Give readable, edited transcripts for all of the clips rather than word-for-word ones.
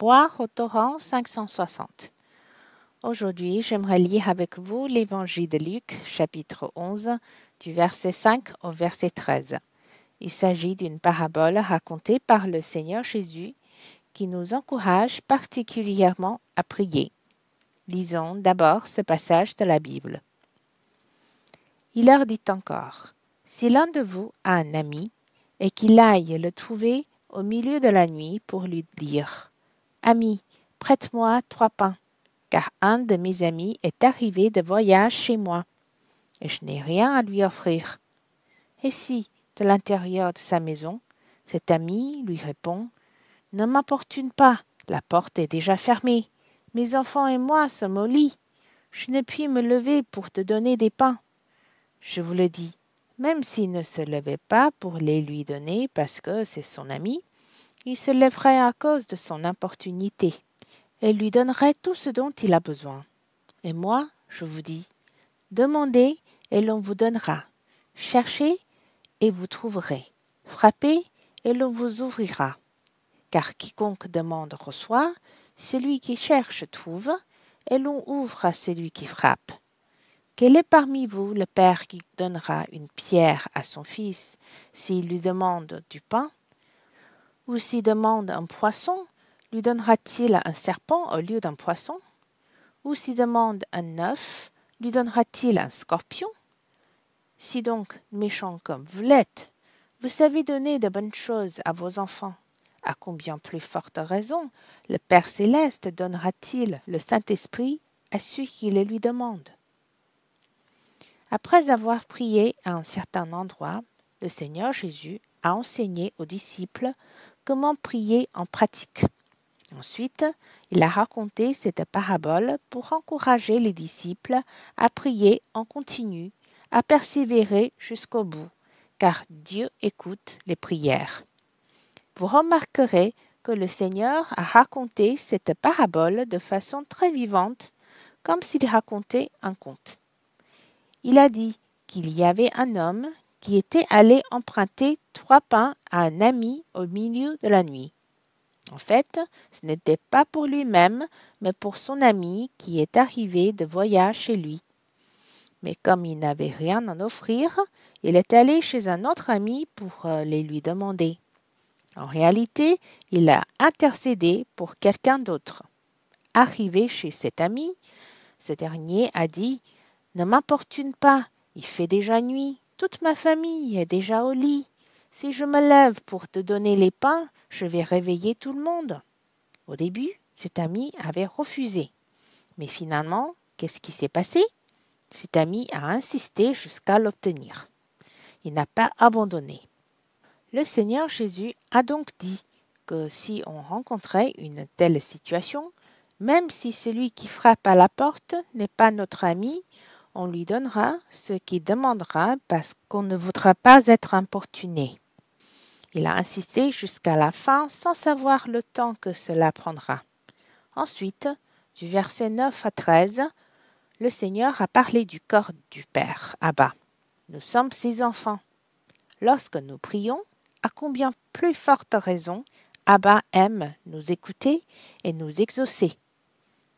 Boire au torrent 560. Aujourd'hui, j'aimerais lire avec vous l'Évangile de Luc, chapitre 11, du verset 5 au verset 13. Il s'agit d'une parabole racontée par le Seigneur Jésus qui nous encourage particulièrement à prier. Lisons d'abord ce passage de la Bible. Il leur dit encore, « Si l'un de vous a un ami et qu'il aille le trouver au milieu de la nuit pour lui dire, « Ami, prête-moi 3 pains, car un de mes amis est arrivé de voyage chez moi, et je n'ai rien à lui offrir. » Et si, de l'intérieur de sa maison, cet ami lui répond, « Ne m'importune pas, la porte est déjà fermée, mes enfants et moi sommes au lit, je ne puis me lever pour te donner des pains. » Je vous le dis, même s'il ne se levait pas pour les lui donner parce que c'est son ami, il se lèverait à cause de son importunité et lui donnerait tout ce dont il a besoin. Et moi, je vous dis, demandez et l'on vous donnera, cherchez et vous trouverez, frappez et l'on vous ouvrira. Car quiconque demande reçoit, celui qui cherche trouve, et l'on ouvre à celui qui frappe. Quel est parmi vous le père qui donnera une pierre à son fils s'il lui demande du pain? Ou s'il demande un poisson, lui donnera-t-il un serpent au lieu d'un poisson? Ou s'il demande un œuf, lui donnera-t-il un scorpion? Si donc, méchants comme vous l'êtes, vous savez donner de bonnes choses à vos enfants, à combien plus forte raison le Père céleste donnera-t-il le Saint-Esprit à ceux qui le lui demandent? Après avoir prié à un certain endroit, le Seigneur Jésus a enseigné aux disciples comment prier en pratique. Ensuite, il a raconté cette parabole pour encourager les disciples à prier en continu, à persévérer jusqu'au bout, car Dieu écoute les prières. Vous remarquerez que le Seigneur a raconté cette parabole de façon très vivante, comme s'il racontait un conte. Il a dit qu'il y avait un homme qui était allé emprunter 3 pains à un ami au milieu de la nuit. En fait, ce n'était pas pour lui-même, mais pour son ami qui est arrivé de voyage chez lui. Mais comme il n'avait rien à offrir, il est allé chez un autre ami pour les lui demander. En réalité, il a intercédé pour quelqu'un d'autre. Arrivé chez cet ami, ce dernier a dit « Ne m'importune pas, il fait déjà nuit, toute ma famille est déjà au lit. Si je me lève pour te donner les pains, je vais réveiller tout le monde. » Au début, cet ami avait refusé. Mais finalement, qu'est-ce qui s'est passé? Cet ami a insisté jusqu'à l'obtenir. Il n'a pas abandonné. Le Seigneur Jésus a donc dit que si on rencontrait une telle situation, même si celui qui frappe à la porte n'est pas notre ami, on lui donnera ce qu'il demandera parce qu'on ne voudra pas être importuné. Il a insisté jusqu'à la fin sans savoir le temps que cela prendra. Ensuite, du verset 9 à 13, le Seigneur a parlé du corps du Père, Abba. Nous sommes ses enfants. Lorsque nous prions, à combien plus forte raison Abba aime nous écouter et nous exaucer.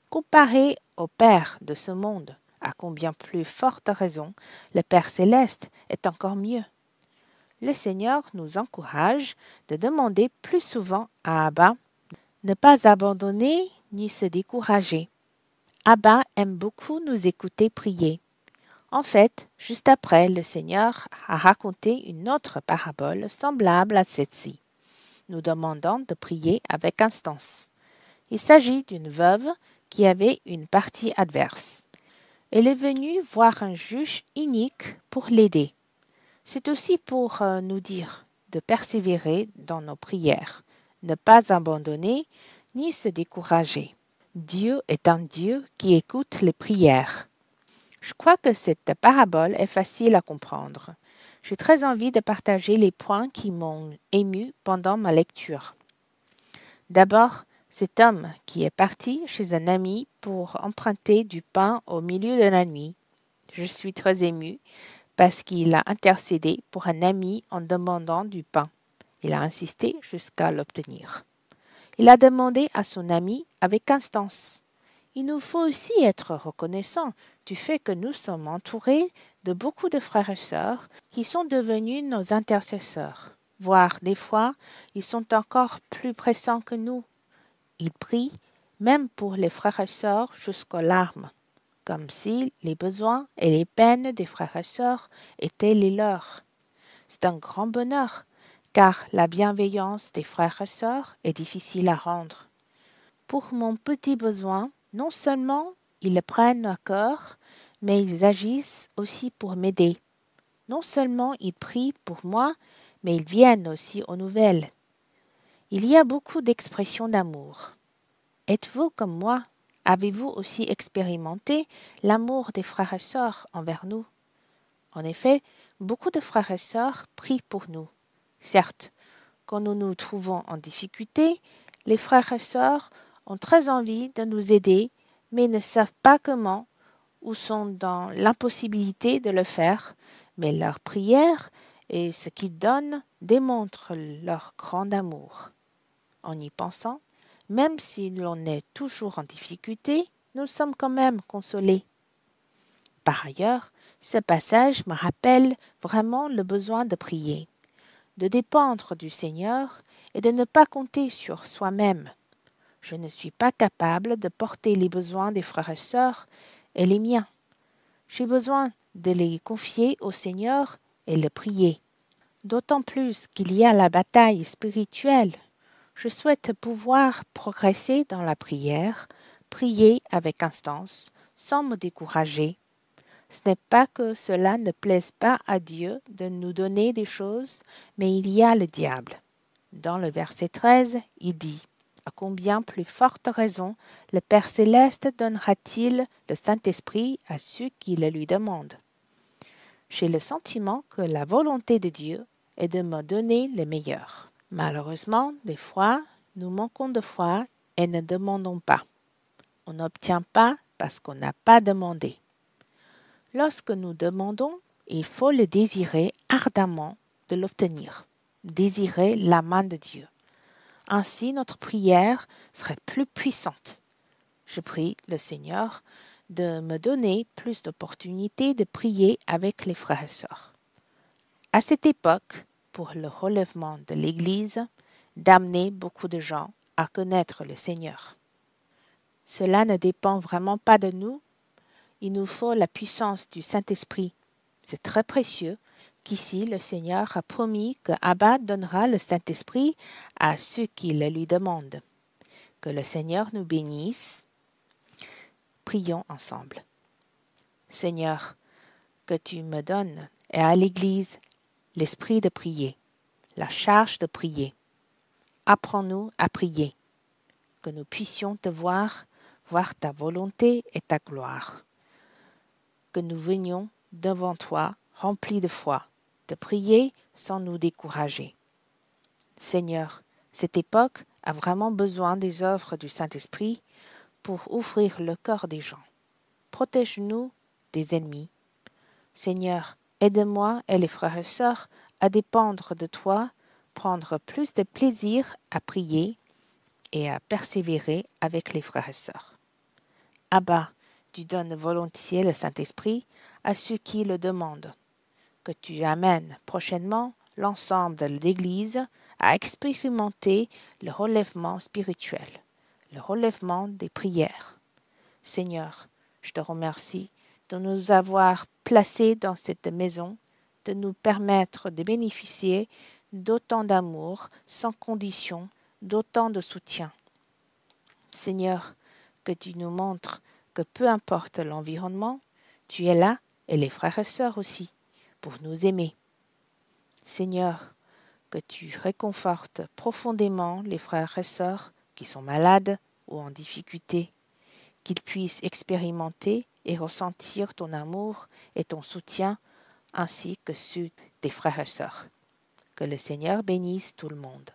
Comparé au Père de ce monde, à combien plus forte raison le Père céleste est encore mieux. Le Seigneur nous encourage de demander plus souvent à Abba, ne pas abandonner ni se décourager. Abba aime beaucoup nous écouter prier. En fait, juste après, le Seigneur a raconté une autre parabole semblable à celle-ci, nous demandant de prier avec instance. Il s'agit d'une veuve qui avait une partie adverse. Elle est venue voir un juge inique pour l'aider. C'est aussi pour nous dire de persévérer dans nos prières, ne pas abandonner ni se décourager. Dieu est un Dieu qui écoute les prières. Je crois que cette parabole est facile à comprendre. J'ai très envie de partager les points qui m'ont ému pendant ma lecture. D'abord, cet homme qui est parti chez un ami pour emprunter du pain au milieu de la nuit. Je suis très émue parce qu'il a intercédé pour un ami en demandant du pain. Il a insisté jusqu'à l'obtenir. Il a demandé à son ami avec instance. Il nous faut aussi être reconnaissants du fait que nous sommes entourés de beaucoup de frères et sœurs qui sont devenus nos intercesseurs. Voire des fois, ils sont encore plus pressants que nous. Ils prient, même pour les frères et sœurs, jusqu'aux larmes, comme si les besoins et les peines des frères et sœurs étaient les leurs. C'est un grand bonheur, car la bienveillance des frères et sœurs est difficile à rendre. Pour mon petit besoin, non seulement ils le prennent à cœur, mais ils agissent aussi pour m'aider. Non seulement ils prient pour moi, mais ils viennent aussi aux nouvelles. Il y a beaucoup d'expressions d'amour. Êtes-vous comme moi? Avez-vous aussi expérimenté l'amour des frères et sœurs envers nous? En effet, beaucoup de frères et sœurs prient pour nous. Certes, quand nous nous trouvons en difficulté, les frères et sœurs ont très envie de nous aider, mais ne savent pas comment ou sont dans l'impossibilité de le faire, mais leur prière et ce qu'ils donnent démontrent leur grand amour. En y pensant, même si l'on est toujours en difficulté, nous sommes quand même consolés. Par ailleurs, ce passage me rappelle vraiment le besoin de prier, de dépendre du Seigneur et de ne pas compter sur soi-même. Je ne suis pas capable de porter les besoins des frères et sœurs et les miens. J'ai besoin de les confier au Seigneur et le prier. D'autant plus qu'il y a la bataille spirituelle. Je souhaite pouvoir progresser dans la prière, prier avec instance, sans me décourager. Ce n'est pas que cela ne plaise pas à Dieu de nous donner des choses, mais il y a le diable. Dans le verset 13, il dit « À combien plus forte raison le Père céleste donnera-t-il le Saint-Esprit à ceux qui le lui demandent ?» J'ai le sentiment que la volonté de Dieu est de me donner le meilleur. Malheureusement, des fois, nous manquons de foi et ne demandons pas. On n'obtient pas parce qu'on n'a pas demandé. Lorsque nous demandons, il faut le désirer ardemment de l'obtenir, désirer la main de Dieu. Ainsi, notre prière serait plus puissante. Je prie le Seigneur de me donner plus d'opportunités de prier avec les frères et sœurs. À cette époque, pour le relèvement de l'Église, d'amener beaucoup de gens à connaître le Seigneur. Cela ne dépend vraiment pas de nous. Il nous faut la puissance du Saint-Esprit. C'est très précieux qu'ici le Seigneur a promis que Abba donnera le Saint-Esprit à ceux qui le lui demandent. Que le Seigneur nous bénisse. Prions ensemble. Seigneur, que tu me donnes et à l'Église l'esprit de prier, la charge de prier. Apprends-nous à prier, que nous puissions te voir ta volonté et ta gloire. Que nous venions devant toi remplis de foi, de prier sans nous décourager. Seigneur, cette époque a vraiment besoin des œuvres du Saint-Esprit pour ouvrir le cœur des gens. Protège-nous des ennemis. Seigneur, aide-moi et les frères et sœurs à dépendre de toi, prendre plus de plaisir à prier et à persévérer avec les frères et sœurs. Abba, tu donnes volontiers le Saint-Esprit à ceux qui le demandent. Que tu amènes prochainement l'ensemble de l'Église à expérimenter le relèvement spirituel, le relèvement des prières. Seigneur, je te remercie de nous avoir placés dans cette maison, de nous permettre de bénéficier d'autant d'amour sans condition, d'autant de soutien. Seigneur, que tu nous montres que peu importe l'environnement, tu es là et les frères et sœurs aussi pour nous aimer. Seigneur, que tu réconfortes profondément les frères et sœurs qui sont malades ou en difficulté, qu'ils puissent expérimenter et ressentir ton amour et ton soutien ainsi que ceux des frères et sœurs. Que le Seigneur bénisse tout le monde.